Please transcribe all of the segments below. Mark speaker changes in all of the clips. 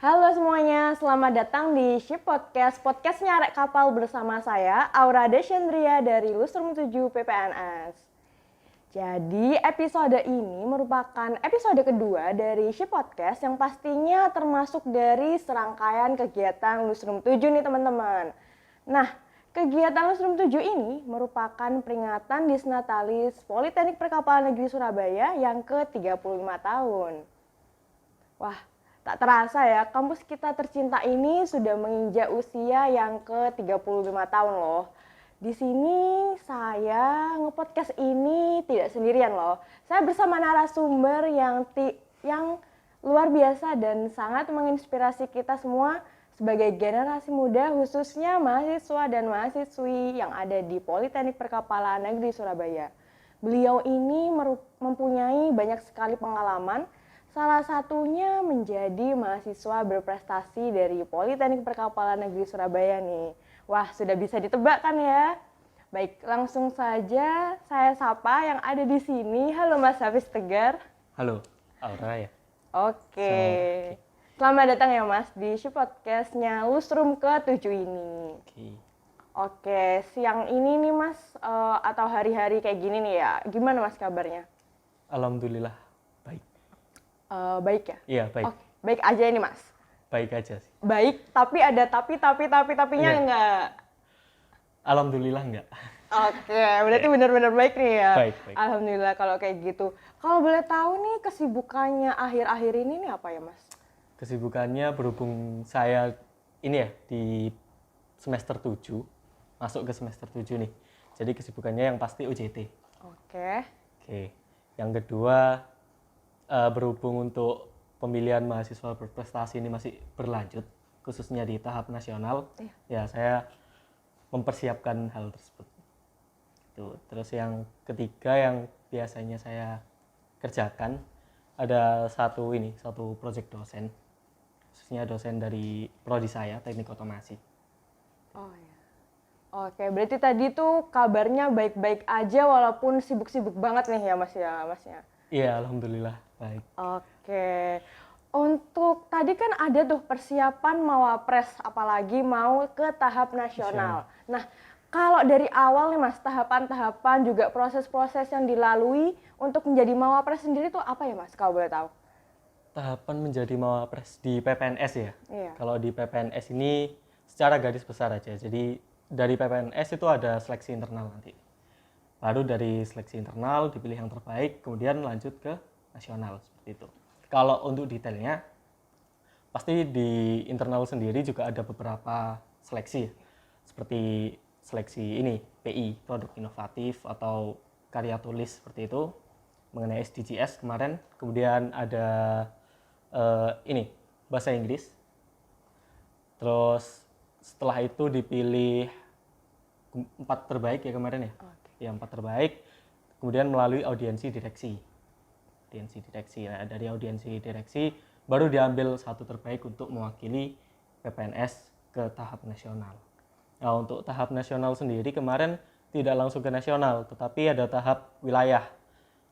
Speaker 1: Halo semuanya, selamat datang di Ship Podcast, podcastnya Arek Kapal bersama saya, Aura Deshendria dari Lustrum 7 PPNS. Jadi episode ini merupakan episode kedua dari Ship Podcast yang pastinya termasuk dari serangkaian kegiatan Lustrum 7 nih teman-teman. Nah, kegiatan Lustrum 7 ini merupakan peringatan Disnatalis Politeknik Perkapalan Negeri Surabaya yang ke-35 tahun. Wah, tak terasa ya, kampus kita tercinta ini sudah menginjak usia yang ke-35 tahun loh. Di sini saya nge-podcast ini tidak sendirian loh. Saya bersama narasumber yang luar biasa dan sangat menginspirasi kita semua sebagai generasi muda, khususnya mahasiswa dan mahasiswi yang ada di Politeknik Perkapalan Negeri Surabaya. Beliau ini mempunyai banyak sekali pengalaman. Salah satunya menjadi mahasiswa berprestasi dari Politeknik Perkapalan Negeri Surabaya nih. Wah, sudah bisa ditebak kan ya? Baik, langsung saja saya sapa yang ada di sini. Halo Mas Hafiz Tegar.
Speaker 2: Halo, Aura ya.
Speaker 1: Oke. Selamat datang ya Mas di podcastnya Lustrum ke-7 ini. Oke, siang ini nih Mas, atau hari-hari kayak gini nih ya, gimana Mas kabarnya?
Speaker 2: Alhamdulillah baik.
Speaker 1: Baik ya?
Speaker 2: Iya baik.
Speaker 1: Oke, baik aja ini Mas.
Speaker 2: Baik aja sih.
Speaker 1: Baik, tapi ada tapinya
Speaker 2: Iya.
Speaker 1: enggak?
Speaker 2: Alhamdulillah enggak.
Speaker 1: Oke, berarti benar-benar baik nih ya.
Speaker 2: Baik.
Speaker 1: Alhamdulillah kalau kayak gitu. Kalau boleh tahu nih kesibukannya akhir-akhir ini nih apa ya Mas?
Speaker 2: Kesibukannya berhubung saya ini ya di semester 7, masuk ke semester 7 nih. Jadi kesibukannya yang pasti UJT.
Speaker 1: Oke.
Speaker 2: Yang kedua berhubung untuk pemilihan mahasiswa berprestasi ini masih berlanjut, khususnya di tahap nasional. Ya saya mempersiapkan hal tersebut. Terus yang ketiga yang biasanya saya kerjakan ada satu proyek dosen, khususnya dosen dari prodi saya, Teknik Otomasi.
Speaker 1: Oh ya. Oke, berarti tadi tuh kabarnya baik-baik aja walaupun sibuk-sibuk banget nih ya Masnya.
Speaker 2: Iya, alhamdulillah baik.
Speaker 1: Oke. Untuk tadi kan ada tuh persiapan Mawapres, apalagi mau ke tahap nasional. Nah, kalau dari awal nih Mas, tahapan-tahapan juga proses-proses yang dilalui untuk menjadi Mawapres sendiri tuh apa ya Mas, kalau boleh tahu?
Speaker 2: Tahapan menjadi Mawapres di PPNS ya?
Speaker 1: Iya.
Speaker 2: Kalau di PPNS ini secara garis besar aja, jadi dari PPNS itu ada seleksi internal nanti. Baru dari seleksi internal dipilih yang terbaik, kemudian lanjut ke nasional, seperti itu. Kalau untuk detailnya, pasti di internal sendiri juga ada beberapa seleksi, seperti seleksi ini, PI, produk inovatif atau karya tulis seperti itu, mengenai SDGs kemarin. Kemudian ada bahasa Inggris. Terus setelah itu dipilih 4 terbaik ya kemarin ya. Ya 4 terbaik. Kemudian melalui audiensi direksi. Nah, dari audiensi direksi baru diambil 1 terbaik untuk mewakili PPNS ke tahap nasional. Nah, untuk tahap nasional sendiri kemarin tidak langsung ke nasional, tetapi ada tahap wilayah.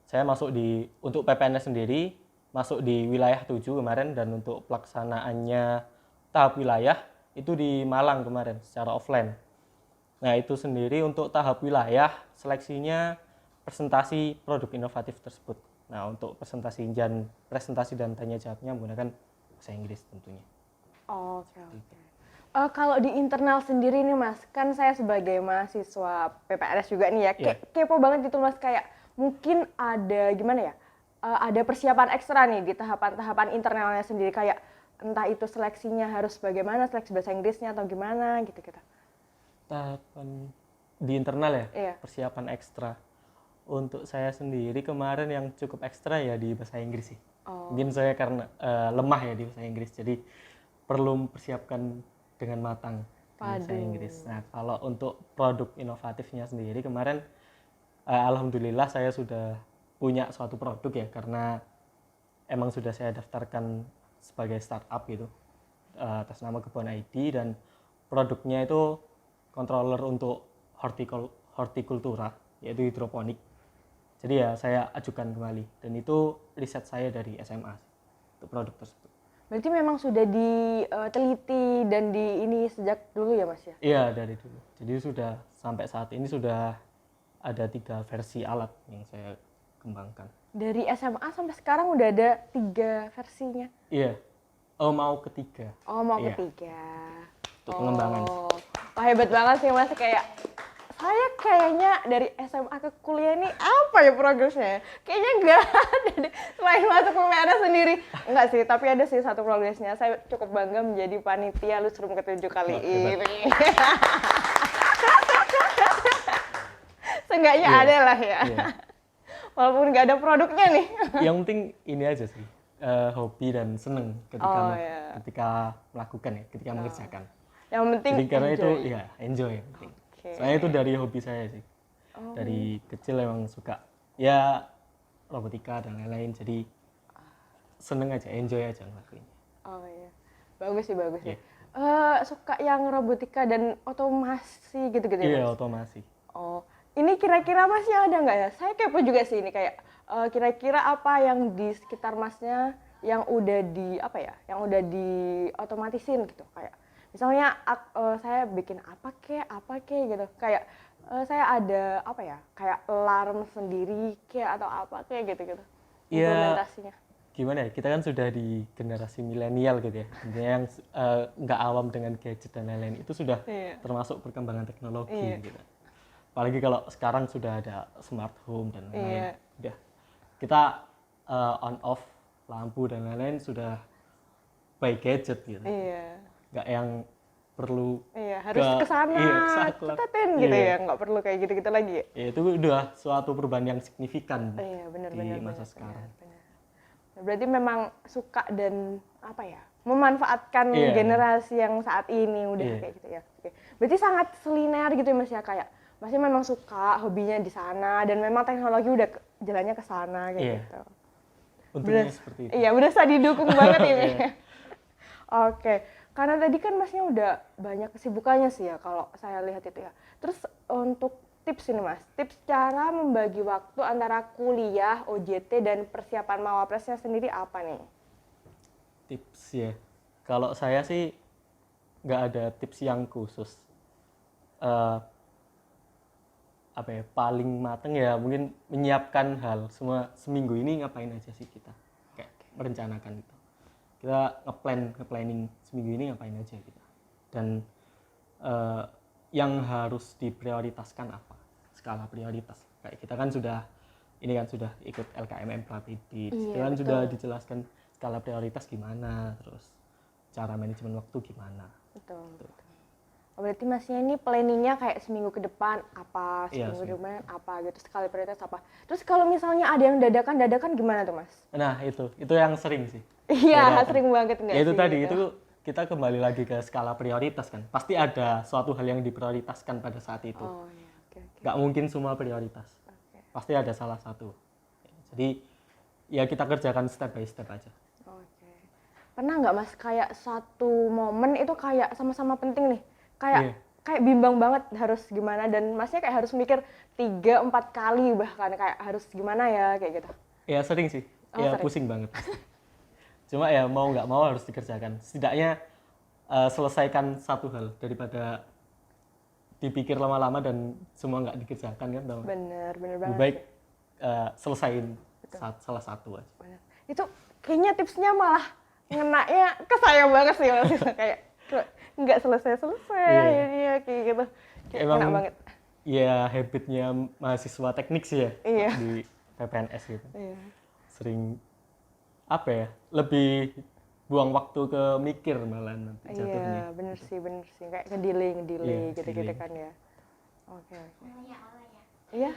Speaker 2: Saya untuk PPNS sendiri masuk di wilayah 7 kemarin, dan untuk pelaksanaannya tahap wilayah itu di Malang kemarin secara offline. Nah, itu sendiri untuk tahap wilayah seleksinya presentasi produk inovatif tersebut. Nah, untuk presentasi dan tanya jawabnya menggunakan bahasa Inggris tentunya.
Speaker 1: Oke. Kalau di internal sendiri nih Mas, kan saya sebagai mahasiswa PPNS juga nih ya, kepo banget gitu Mas, kayak mungkin ada gimana ya, ada persiapan ekstra nih di tahapan-tahapan internalnya sendiri, kayak entah itu seleksinya harus bagaimana, seleksi bahasa Inggrisnya atau gimana gitu-gitu.
Speaker 2: Tahapan di internal ya?
Speaker 1: Iya.
Speaker 2: Persiapan ekstra. Untuk saya sendiri kemarin yang cukup ekstra ya di bahasa Inggris sih. Mungkin saya karena lemah ya di bahasa Inggris, jadi perlu mempersiapkan dengan matang di bahasa Inggris. Nah, kalau untuk produk inovatifnya sendiri kemarin alhamdulillah saya sudah punya suatu produk ya, karena emang sudah saya daftarkan sebagai startup gitu atas nama Kebun ID, dan produknya itu controller untuk hortikultura, yaitu hidroponik. Jadi ya saya ajukan kembali, dan itu riset saya dari SMA untuk produk tersebut.
Speaker 1: Berarti memang sudah diteliti dan di ini sejak dulu ya Mas ya?
Speaker 2: Iya, dari dulu. Jadi sudah sampai saat ini sudah ada 3 versi alat yang saya kembangkan.
Speaker 1: Dari SMA sampai sekarang udah ada 3 versinya.
Speaker 2: Iya. Oh, mau ketiga.
Speaker 1: Oh, mau
Speaker 2: Iya.
Speaker 1: ketiga.
Speaker 2: Untuk pengembangan.
Speaker 1: Oh, wah hebat banget sih Mas, kayak saya kayaknya dari SMA ke kuliah ini apa ya progresnya? Kayaknya enggak ada deh, selain masuk PPNS sendiri. Enggak sih, tapi ada sih satu progresnya. Saya cukup bangga menjadi panitia Lusrum ke-7 kali
Speaker 2: Wah, hebat.
Speaker 1: ini. Seenggaknya
Speaker 2: Iya.
Speaker 1: ada lah ya.
Speaker 2: Iya.
Speaker 1: Walaupun nggak ada produknya nih.
Speaker 2: Yang penting ini aja sih, hobi dan seneng
Speaker 1: Oh, iya.
Speaker 2: ketika melakukan ya, ketika mengerjakan.
Speaker 1: Yang penting
Speaker 2: Jadi karena itu
Speaker 1: enjoy.
Speaker 2: ya enjoy yang penting.
Speaker 1: Oke.
Speaker 2: Saya itu dari hobi saya sih. Dari kecil emang suka ya robotika dan lain-lain. Jadi seneng aja, enjoy aja ngelakuinnya.
Speaker 1: Oh iya, bagus sih bagus
Speaker 2: Iya.
Speaker 1: ya. Suka yang robotika dan otomasi gitu-gitu ya
Speaker 2: Iya,
Speaker 1: Mas?
Speaker 2: otomasi.
Speaker 1: Oh, ini kira-kira Masnya ada nggak ya? Saya kepo juga sih ini kayak kira-kira apa yang di sekitar Masnya yang udah di apa ya? Yang udah diotomatisin gitu kayak. Misalnya saya bikin apa kek gitu. Kayak saya ada apa ya? Kayak alarm sendiri kek atau apa kek gitu-gitu.
Speaker 2: Iya.
Speaker 1: Implementasinya.
Speaker 2: Gimana ya, kita kan sudah di generasi milenial gitu ya, intinya yang nggak awam dengan gadget dan lain-lain, itu sudah
Speaker 1: Iya.
Speaker 2: termasuk perkembangan teknologi
Speaker 1: Iya.
Speaker 2: gitu. Apalagi kalau sekarang sudah ada smart home dan lain-lain,
Speaker 1: Iya.
Speaker 2: udah kita on off lampu dan lain-lain sudah by gadget gitu,
Speaker 1: Iya.
Speaker 2: nggak yang perlu
Speaker 1: Iya, harus ke sana,
Speaker 2: iya, saklek.
Speaker 1: cetetin gitu
Speaker 2: Iya.
Speaker 1: ya, nggak perlu kayak gitu-gitu lagi ya.
Speaker 2: Ya, itu udah suatu perubahan yang signifikan
Speaker 1: Iya, benar
Speaker 2: di
Speaker 1: benar
Speaker 2: masa
Speaker 1: benar,
Speaker 2: sekarang.
Speaker 1: benar. Berarti memang suka dan apa ya, memanfaatkan
Speaker 2: Iya.
Speaker 1: generasi yang saat ini udah
Speaker 2: Iya.
Speaker 1: kayak gitu ya. Oke. Berarti sangat seliner gitu ya Mas ya, kayak Masnya memang suka hobinya di sana dan memang teknologi udah jalannya ke sana kayak
Speaker 2: Iya.
Speaker 1: gitu.
Speaker 2: Untungnya
Speaker 1: Bener-
Speaker 2: seperti itu.
Speaker 1: Iya, berasa didukung banget ini.
Speaker 2: Iya.
Speaker 1: Oke, karena tadi kan Masnya udah banyak kesibukannya sih ya kalau saya lihat itu ya. Terus untuk tips ini Mas, tips cara membagi waktu antara kuliah, OJT, dan persiapan mawapresnya sendiri apa nih?
Speaker 2: Tips ya, kalau saya sih nggak ada tips yang khusus. Eh, apa ya, paling mateng ya mungkin menyiapkan hal semua seminggu ini ngapain aja sih kita, kayak merencanakan gitu. Kita ngeplanning seminggu ini ngapain aja kita, dan yang harus diprioritaskan apa, skala prioritas. Kayak kita kan sudah ikut LKMM Prapedit,
Speaker 1: Iya,
Speaker 2: kita kan
Speaker 1: betul.
Speaker 2: sudah dijelaskan skala prioritas gimana, terus cara manajemen waktu gimana.
Speaker 1: Betul. Oh, berarti Masnya ini planningnya kayak seminggu ke depan apa,
Speaker 2: Iya,
Speaker 1: seminggu ke
Speaker 2: seminggu.
Speaker 1: depan apa gitu, skala prioritas apa. Terus kalau misalnya ada yang dadakan gimana tuh Mas?
Speaker 2: Nah itu yang sering sih.
Speaker 1: Iya,
Speaker 2: Dadakan.
Speaker 1: sering banget nggak
Speaker 2: Ya itu
Speaker 1: sih
Speaker 2: tadi,
Speaker 1: gitu?
Speaker 2: itu kita kembali lagi ke skala prioritas kan. Pasti ada suatu hal yang diprioritaskan pada saat itu.
Speaker 1: Oh iya, oke oke.
Speaker 2: Nggak mungkin semua prioritas.
Speaker 1: Oke.
Speaker 2: Pasti ada salah satu. Jadi ya kita kerjakan step by step aja.
Speaker 1: Oke. Pernah nggak Mas kayak satu momen itu kayak sama-sama penting nih, kayak
Speaker 2: Iya.
Speaker 1: kayak bimbang banget harus gimana dan Masnya kayak harus mikir 3-4 kali bahkan kayak harus gimana ya kayak gitu.
Speaker 2: Ya sering sih.
Speaker 1: Oh,
Speaker 2: Ya
Speaker 1: sering.
Speaker 2: pusing banget. Cuma ya mau nggak mau harus dikerjakan. Setidaknya selesaikan satu hal daripada dipikir lama-lama dan semua nggak dikerjakan kan. Tau nggak?
Speaker 1: Bener
Speaker 2: Lebih
Speaker 1: banget.
Speaker 2: baik
Speaker 1: sih.
Speaker 2: selesain salah satu aja.
Speaker 1: Bener. Itu kayaknya tipsnya malah ngenaknya ke saya banget sih Mas. Kayak nggak selesai-selesai
Speaker 2: Iya.
Speaker 1: ini ya kayak gitu. Kayak
Speaker 2: Emang
Speaker 1: enak banget.
Speaker 2: ya habitnya mahasiswa teknik sih ya
Speaker 1: Iya.
Speaker 2: di PPNS gitu.
Speaker 1: Iya.
Speaker 2: Sering apa ya, lebih buang waktu ke mikir malah nanti jatuhnya.
Speaker 1: Iya, bener sih. Kayak ngedelay
Speaker 2: Iya,
Speaker 1: gitu-gitu
Speaker 2: delay.
Speaker 1: kan ya. Oke.
Speaker 3: Nanya.
Speaker 1: Iya.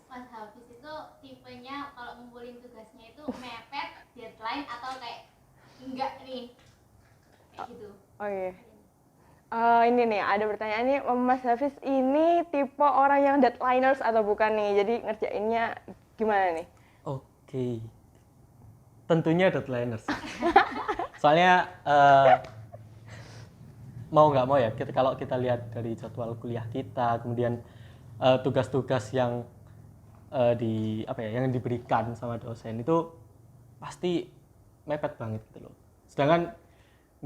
Speaker 3: Mas Hafiz itu tipenya kalau ngumpulin tugasnya itu mepet, deadline atau kayak enggak nih? Kayak gitu.
Speaker 1: Oh iya. Ini nih ada pertanyaan nih, Mas Hafiz ini tipe orang yang deadliners atau bukan nih? Jadi ngerjainnya gimana nih?
Speaker 2: Oke. Tentunya deadliners. Soalnya mau nggak mau ya, kalau kita lihat dari jadwal kuliah kita, kemudian tugas-tugas yang yang diberikan sama dosen itu pasti mepet banget gitu loh. Sedangkan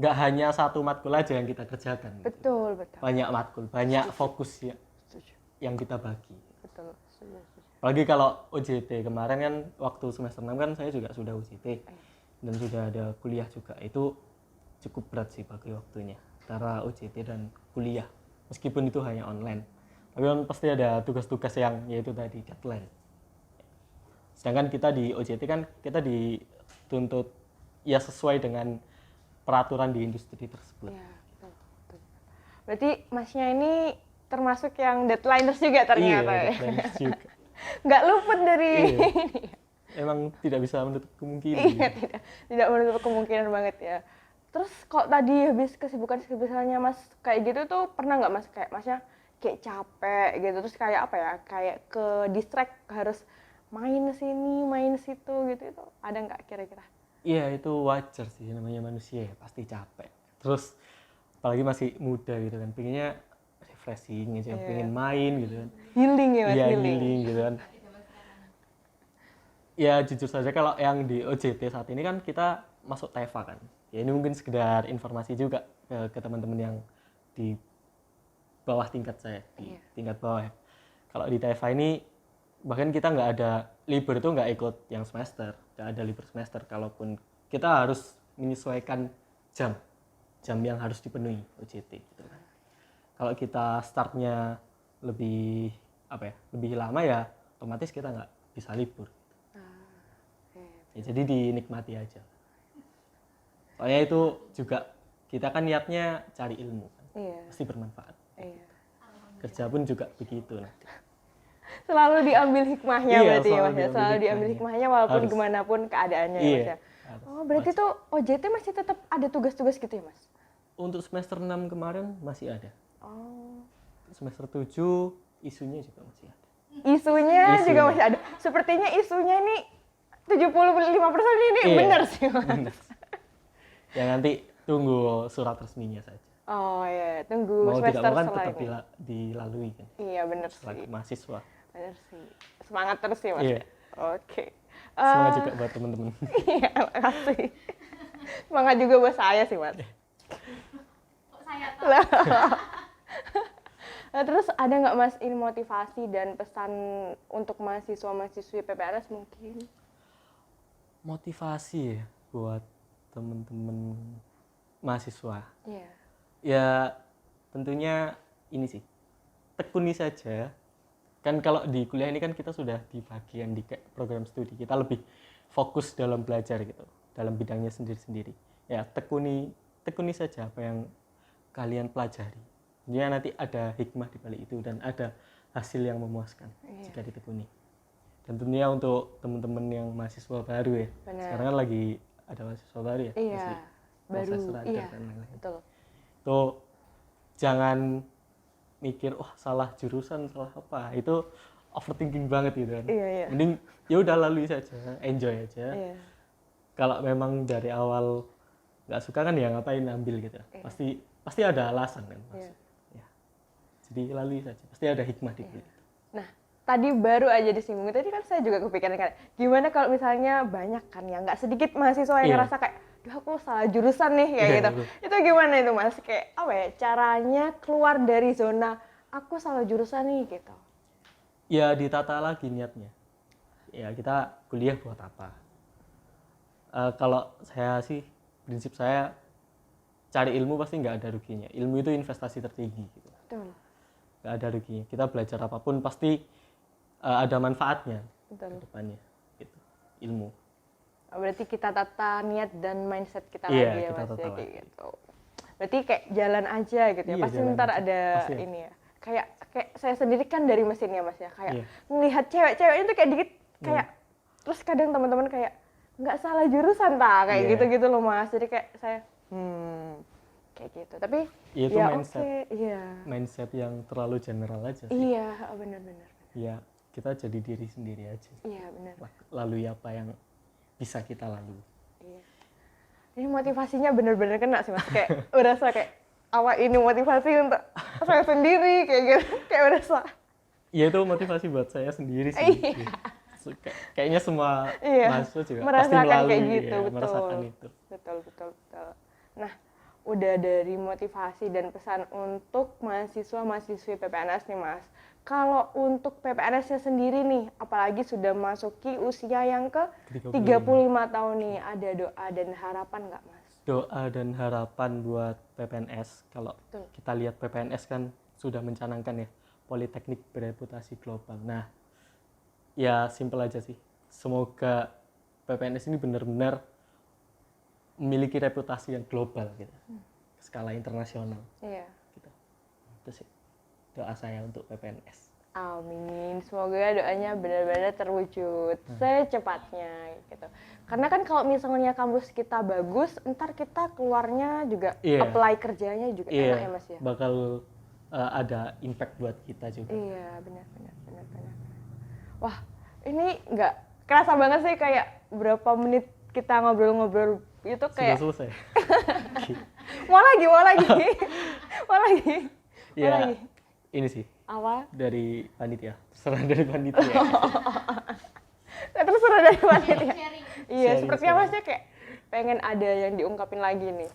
Speaker 2: nggak hanya satu matkul aja yang kita kerjakan. Gitu.
Speaker 1: Betul.
Speaker 2: Banyak matkul, banyak fokus ya,
Speaker 1: Setuju.
Speaker 2: yang kita bagi.
Speaker 1: Betul. Setuju.
Speaker 2: Apalagi kalau OJT kemarin kan waktu semester 6 kan saya juga sudah OJT dan sudah ada kuliah juga. Itu cukup berat sih bagi waktunya antara OJT dan kuliah. Meskipun itu hanya online. Tapi kan pasti ada tugas-tugas yang yaitu tadi deadline. Sedangkan kita di OJT kan kita dituntut ya sesuai dengan peraturan di industri tersebut.
Speaker 1: Iya, betul. Berarti masnya ini termasuk yang deadliners juga ternyata
Speaker 2: Iya,
Speaker 1: ya.
Speaker 2: deadline juga.
Speaker 1: Nggak luput dari
Speaker 2: Iya. Emang tidak bisa menutup kemungkinan.
Speaker 1: iya, tidak menutup kemungkinan banget ya. Terus kok tadi habis kesibukannya Mas kayak gitu tuh pernah nggak Mas kayak Masnya kayak capek gitu terus kayak apa ya kayak ke distract harus main sini main situ gitu itu ada nggak kira-kira?
Speaker 2: Iya itu wajar sih namanya manusia ya pasti capek. Terus apalagi masih muda gitu kan, pengennya refreshing aja, pengen main gitu kan.
Speaker 1: Healing ya Mas,
Speaker 2: Iya
Speaker 1: healing.
Speaker 2: healing gitu kan. Ya jujur saja kalau yang di OJT saat ini kan kita masuk TEFA kan. Ya ini mungkin sekedar informasi juga ke teman-teman yang di bawah tingkat saya, di tingkat bawah ya. Kalau di TEFA ini bahkan kita nggak ada libur itu nggak ikut yang semester, nggak ada libur semester. Kalaupun kita harus menyesuaikan jam yang harus dipenuhi OJT gitu kan. Kalau kita startnya lebih lebih lama ya otomatis kita nggak bisa libur. Ya, jadi dinikmati aja. Soalnya itu juga kita kan niatnya cari ilmu kan.
Speaker 1: Iya.
Speaker 2: Pasti bermanfaat.
Speaker 1: Iya.
Speaker 2: Kerja pun juga begitu nanti.
Speaker 1: Selalu diambil hikmahnya
Speaker 2: Iya,
Speaker 1: berarti ya
Speaker 2: selalu
Speaker 1: Mas ya.
Speaker 2: diambil
Speaker 1: Selalu diambil
Speaker 2: hikmahnya.
Speaker 1: hikmahnya walaupun
Speaker 2: Harus.
Speaker 1: gimana pun keadaannya ya
Speaker 2: Iya.
Speaker 1: Mas ya.
Speaker 2: Harus.
Speaker 1: Oh, berarti tuh OJT masih tetap ada tugas-tugas gitu ya Mas?
Speaker 2: Untuk semester 6 kemarin masih ada.
Speaker 1: Oh.
Speaker 2: Semester 7 isunya juga masih ada.
Speaker 1: Isunya juga
Speaker 2: Isunya.
Speaker 1: masih ada. Sepertinya isunya ini 75% ini
Speaker 2: Iya,
Speaker 1: benar sih Mas.
Speaker 2: benar. Ya nanti tunggu surat resminya saja.
Speaker 1: Oh iya, tunggu
Speaker 2: Mau tidak
Speaker 1: semester
Speaker 2: mau kan tetap
Speaker 1: selanjutnya.
Speaker 2: dilalui kan.
Speaker 1: Iya benar
Speaker 2: Selagi
Speaker 1: sih.
Speaker 2: mahasiswa.
Speaker 1: Benar sih. Semangat terus sih Mas.
Speaker 2: Iya.
Speaker 1: Oke.
Speaker 2: Semangat juga buat teman-teman.
Speaker 1: Iya, makasih. Semangat juga buat saya sih Mas.
Speaker 3: Kok saya tahu?
Speaker 1: Lah. Nah, terus ada nggak Mas ini motivasi dan pesan untuk mahasiswa-mahasiswi PPNS mungkin?
Speaker 2: Motivasi ya buat teman-teman mahasiswa.
Speaker 1: Iya.
Speaker 2: Ya tentunya ini sih, tekuni saja. Kan kalau di kuliah ini kan kita sudah di bagian di kayak program studi, kita lebih fokus dalam belajar gitu, dalam bidangnya sendiri-sendiri. Ya tekuni saja apa yang kalian pelajari. Tentunya nanti ada hikmah di balik itu dan ada hasil yang memuaskan jika ditekuni. Dan tentunya untuk teman-teman yang mahasiswa baru ya,
Speaker 1: Benar.
Speaker 2: sekarang kan lagi ada mahasiswa baru ya,
Speaker 1: Iya.
Speaker 2: masih
Speaker 1: Baru.
Speaker 2: proses radar
Speaker 1: Iya.
Speaker 2: dan lain-lain.
Speaker 1: Betul.
Speaker 2: Itu jangan mikir salah jurusan, salah apa, itu overthinking banget gitu kan.
Speaker 1: Iya, iya.
Speaker 2: Mending ya udah lalui saja, enjoy aja.
Speaker 1: Iya.
Speaker 2: Kalau memang dari awal nggak suka kan ya ngapain ambil gitu. Pasti ada alasan kan
Speaker 1: Iya.
Speaker 2: maksud. Ya. Jadi lalui saja, pasti ada hikmah di balik.
Speaker 1: Nah, tadi baru aja disinggung, tadi kan saya juga kepikiran kan, gimana kalau misalnya banyak kan ya, nggak sedikit mahasiswa yang
Speaker 2: Iya.
Speaker 1: ngerasa kayak, duh aku salah jurusan nih, kayak
Speaker 2: Iya,
Speaker 1: gitu.
Speaker 2: betul.
Speaker 1: Itu gimana itu Mas? Kayak apa ya, caranya keluar dari zona, aku salah jurusan nih, gitu.
Speaker 2: Ya ditata lagi niatnya. Ya kita kuliah buat apa? Kalau saya sih, prinsip saya cari ilmu pasti nggak ada ruginya. Ilmu itu investasi tertinggi. Gitu.
Speaker 1: Betul.
Speaker 2: Nggak ada ruginya. Kita belajar apapun pasti ada manfaatnya
Speaker 1: Betul.
Speaker 2: ke depannya. Gitu. Ilmu.
Speaker 1: Berarti kita tata niat dan mindset kita
Speaker 2: Iya,
Speaker 1: lagi ya
Speaker 2: kita
Speaker 1: Mas,
Speaker 2: tata
Speaker 1: ya, kayak
Speaker 2: lagi.
Speaker 1: gitu. Berarti kayak jalan aja gitu ya,
Speaker 2: Iya,
Speaker 1: pasti
Speaker 2: jalan
Speaker 1: ntar
Speaker 2: aja.
Speaker 1: ada
Speaker 2: Pasti.
Speaker 1: ini ya. Kayak saya sendiri kan dari mesinnya Mas ya, kayak
Speaker 2: Iya.
Speaker 1: melihat cewek-ceweknya tuh kayak dikit, kayak terus kadang teman-teman kayak nggak salah jurusan kayak
Speaker 2: Iya.
Speaker 1: gitu-gitu loh Mas. Jadi kayak saya, kayak gitu. Tapi
Speaker 2: Ya, itu
Speaker 1: ya
Speaker 2: mindset.
Speaker 1: oke, iya.
Speaker 2: Mindset yang terlalu general aja sih.
Speaker 1: Iya, benar-benar.
Speaker 2: Ya kita jadi diri sendiri aja.
Speaker 1: Iya, benar.
Speaker 2: Lalui apa yang bisa kita lalui.
Speaker 1: Iya. Ini motivasinya bener-bener kena sih Mas. Kayak berasa kayak awak ini motivasi untuk saya sendiri kayak gitu. Kayak berasa.
Speaker 2: Ya itu motivasi buat saya sendiri sih.
Speaker 1: Iya.
Speaker 2: kayaknya semua
Speaker 1: Iya,
Speaker 2: mahasiswa juga pasti
Speaker 1: merasakan
Speaker 2: melalui
Speaker 1: kayak gitu,
Speaker 2: ya,
Speaker 1: betul.
Speaker 2: merasakan itu.
Speaker 1: Betul. Nah, udah dari motivasi dan pesan untuk mahasiswa-mahasiswi PPNS nih Mas. Kalau untuk PPNS-nya sendiri nih, apalagi sudah masuki usia yang ke 35 tahun nih, ada doa dan harapan nggak Mas?
Speaker 2: Doa dan harapan buat PPNS, kalau
Speaker 1: Betul.
Speaker 2: kita lihat PPNS kan sudah mencanangkan ya Politeknik bereputasi global. Nah, ya simpel aja sih. Semoga PPNS ini benar-benar memiliki reputasi yang global gitu. Skala internasional
Speaker 1: Iya.
Speaker 2: gitu. Itu sih doa saya untuk PPNS.
Speaker 1: Amin. Semoga doanya benar-benar terwujud secepatnya gitu. Karena kan kalau misalnya kampus kita bagus, ntar kita keluarnya juga
Speaker 2: Iya.
Speaker 1: apply kerjanya juga enak ya Mas ya.
Speaker 2: Bakal ada impact buat kita juga.
Speaker 1: Iya, benar. Wah, ini nggak kerasa banget sih kayak berapa menit kita ngobrol-ngobrol itu
Speaker 2: Sudah
Speaker 1: kayak
Speaker 2: selesai.
Speaker 1: mau lagi. Mau
Speaker 2: Ya,
Speaker 1: lagi.
Speaker 2: ini sih
Speaker 1: Apa?
Speaker 2: dari panitia. Terserah dari panitia.
Speaker 1: Terserah dari panitia.
Speaker 3: Sharing.
Speaker 1: Iya,
Speaker 2: Sharing,
Speaker 1: sepertinya
Speaker 2: sharing.
Speaker 1: Masnya kayak pengen ada yang diungkapin lagi nih.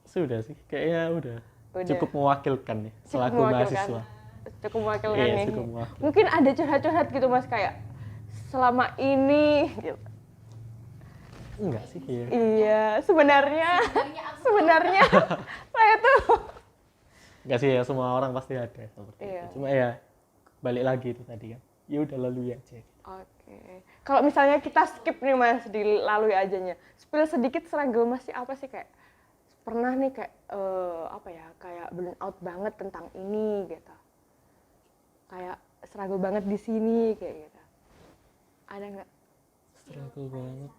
Speaker 2: Sudah sih, kayaknya udah.
Speaker 1: Udah.
Speaker 2: Cukup mewakilkan nih selaku mahasiswa.
Speaker 1: Cukup mewakilkan
Speaker 2: Iya,
Speaker 1: nih.
Speaker 2: cukup mewakilkan.
Speaker 1: Mungkin ada curhat-curhat gitu Mas kayak selama ini gitu.
Speaker 2: Enggak sih, iya.
Speaker 1: Iya, sebenarnya
Speaker 3: Sebenarnya aku
Speaker 1: saya tuh
Speaker 2: Enggak sih ya, semua orang pasti ada seperti
Speaker 1: Iya.
Speaker 2: itu. Cuma ya balik lagi itu tadi kan. Ya udah lalui aja.
Speaker 1: Oke. Kalau misalnya kita skip nih Mas, dilalui ajanya. Spill sedikit struggle Mas sih apa sih kayak pernah nih kayak apa ya, kayak burn out banget tentang ini gitu. Kayak struggle banget di sini kayak gitu. Ada nggak?
Speaker 2: Struggle banget.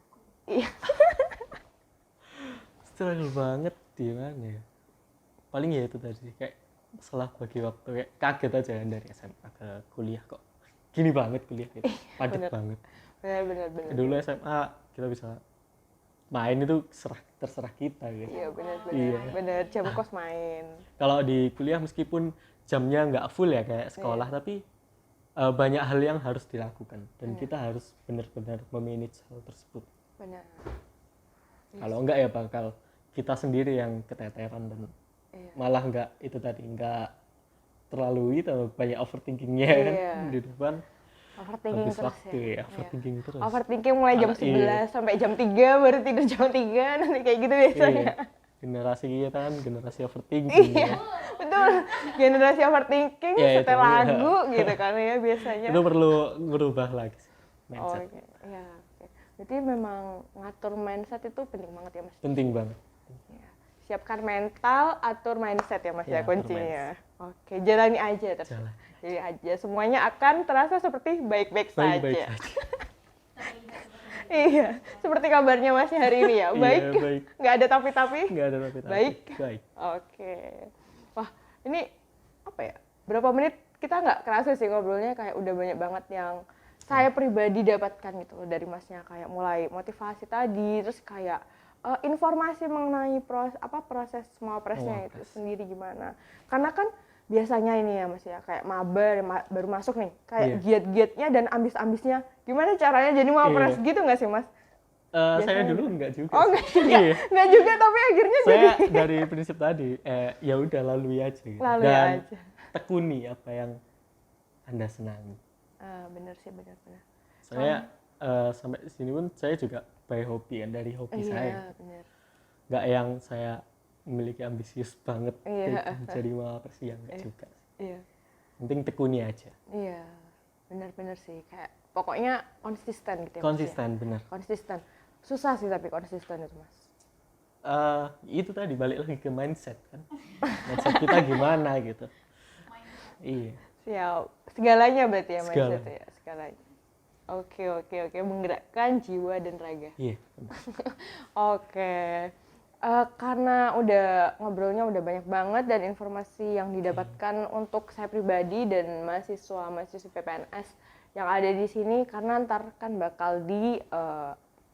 Speaker 1: Iya.
Speaker 2: Struggle banget di mana ya? Paling ya itu tadi kayak setelah bagi waktu kayak kaget aja kan dari SMA ke kuliah kok. Gini banget kuliah gitu. Padat
Speaker 1: bener.
Speaker 2: banget.
Speaker 1: Benar.
Speaker 2: Dulu SMA kita bisa main itu terserah kita gitu.
Speaker 1: Iya benar.
Speaker 2: Iya.
Speaker 1: Benar jam kos main.
Speaker 2: Kalau di kuliah meskipun jamnya nggak full ya kayak sekolah,
Speaker 1: Iya.
Speaker 2: tapi banyak hal yang harus dilakukan dan
Speaker 1: Iya.
Speaker 2: kita harus benar-benar memanage hal tersebut.
Speaker 1: Benar.
Speaker 2: Kalau enggak ya bakal kita sendiri yang keteteran dan
Speaker 1: Iya.
Speaker 2: malah enggak itu tadi enggak terlalu itu banyak overthinkingnya kan
Speaker 1: Iya.
Speaker 2: di depan
Speaker 1: Overthinking
Speaker 2: habis
Speaker 1: terus
Speaker 2: waktu ya, overthinking terus.
Speaker 1: Overthinking mulai jam
Speaker 2: Anak- iya.
Speaker 1: 11 sampai jam 3 baru tidur jam 3 nanti kayak gitu biasanya.
Speaker 2: Iya. Generasi kita kan generasi overthinking.
Speaker 1: Iya,
Speaker 2: ya.
Speaker 1: betul. Generasi overthinking,
Speaker 2: Iya, itu,
Speaker 1: setel
Speaker 2: iya.
Speaker 1: lagu gitu kan ya biasanya.
Speaker 2: Itu perlu ngerubah lagi sih,
Speaker 1: Oh,
Speaker 2: mindset.
Speaker 1: oke. Ya, oke. Berarti memang ngatur mindset itu penting banget ya Mas.
Speaker 2: Penting banget.
Speaker 1: Ya. Siapkan mental, atur mindset ya Mas
Speaker 2: Ya,
Speaker 1: ya
Speaker 2: atur
Speaker 1: kuncinya. Oke, jalani aja terus.
Speaker 2: Jalan.
Speaker 1: Jadi aja semuanya akan terasa seperti baik-baik saja.
Speaker 2: Baik-baik saja.
Speaker 3: terlihat seperti
Speaker 1: Iya, seperti kabarnya Mas hari ini ya.
Speaker 2: Iya,
Speaker 1: Baik.
Speaker 2: baik.
Speaker 1: Nggak ada tapi-tapi.
Speaker 2: Enggak ada tapi.
Speaker 1: Baik.
Speaker 2: Baik.
Speaker 1: Oke. Wah, ini apa ya? Berapa menit kita nggak kerasa sih ngobrolnya kayak udah banyak banget yang saya pribadi dapatkan gitu loh dari Masnya kayak mulai motivasi tadi, terus kayak informasi mengenai proses mawapresnya itu
Speaker 2: Mawapres.
Speaker 1: sendiri gimana. Karena kan biasanya ini ya Mas ya kayak maba baru masuk nih, kayak
Speaker 2: Iya.
Speaker 1: giat-giatnya dan ambis-ambisnya gimana caranya jadi mawapres
Speaker 2: Iya.
Speaker 1: gitu nggak sih Mas?
Speaker 2: Saya
Speaker 1: Biasanya
Speaker 2: dulu enggak juga.
Speaker 1: Oh
Speaker 2: sih.
Speaker 1: nggak juga,
Speaker 2: Iya.
Speaker 1: nggak juga tapi akhirnya jadi
Speaker 2: Saya dari prinsip tadi ya udah lalui aja gitu.
Speaker 1: Lalui
Speaker 2: Dan
Speaker 1: aja.
Speaker 2: tekuni apa yang Anda senangi.
Speaker 1: Bener sih benar-benar.
Speaker 2: Saya sampai sini pun saya juga by hobi kan, dari hobi saya.
Speaker 1: Iya benar.
Speaker 2: Nggak yang saya memiliki ambisius banget
Speaker 1: Iya.
Speaker 2: kayak jadi mawapres yang enggak juga.
Speaker 1: Iya.
Speaker 2: Penting tekuni aja.
Speaker 1: Iya, benar-benar sih. Kayak pokoknya konsisten gitu ya. Mas, ya?
Speaker 2: Konsisten bener.
Speaker 1: Konsisten. Susah sih tapi konsisten itu Mas.
Speaker 2: Itu tadi balik lagi ke mindset kan. Mindset kita gimana gitu. Iya.
Speaker 1: Siap. Segalanya berarti ya mindset
Speaker 2: Segalanya.
Speaker 1: ya, segalanya. Oke. Menggerakkan jiwa dan raga.
Speaker 2: Iya. bener.
Speaker 1: Oke. Karena udah ngobrolnya udah banyak banget dan informasi yang didapatkan untuk saya pribadi dan mahasiswa-mahasiswa PPNS yang ada di sini karena ntar kan bakal di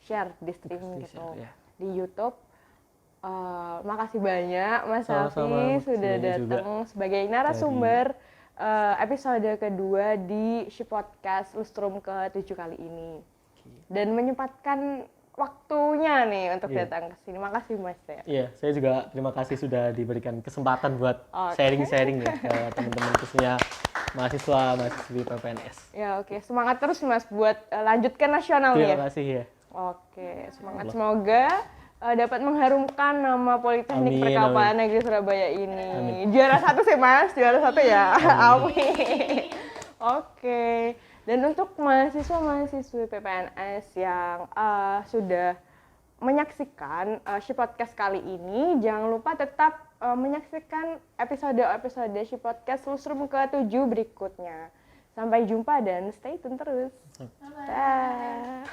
Speaker 1: share di stream
Speaker 2: Di
Speaker 1: gitu
Speaker 2: share, ya.
Speaker 1: di YouTube. Makasih banyak Mas
Speaker 2: Sama-sama,
Speaker 1: Safi
Speaker 2: makasih
Speaker 1: sudah
Speaker 2: banyak juga
Speaker 1: datang sebagai narasumber episode kedua di Shi Podcast Lustrum ke-7 kali ini. Dan menyempatkan waktunya nih untuk
Speaker 2: Iya.
Speaker 1: datang ke sini. Makasih Mas ya.
Speaker 2: Iya, saya juga terima kasih sudah diberikan kesempatan buat
Speaker 1: Oke.
Speaker 2: sharing-sharing ya ke teman-teman khususnya mahasiswi PPNS.
Speaker 1: Ya oke, semangat terus Mas buat lanjutkan nasional ya.
Speaker 2: Terima kasih ya.
Speaker 1: Oke, semangat.
Speaker 2: Allah.
Speaker 1: Semoga dapat mengharumkan nama Politeknik
Speaker 2: Amin,
Speaker 1: Perkapalan Negeri Surabaya ini.
Speaker 2: Amin.
Speaker 1: Juara 1 sih Mas, juara 1 ya. Amin. Oke. Dan untuk mahasiswa-mahasiswi PPNS yang sudah menyaksikan Shi Podcast kali ini, jangan lupa tetap menyaksikan episode-episode Shi Podcast Lustrum ke-7 berikutnya. Sampai jumpa dan stay tune terus.
Speaker 3: Bye-bye.
Speaker 1: Dah.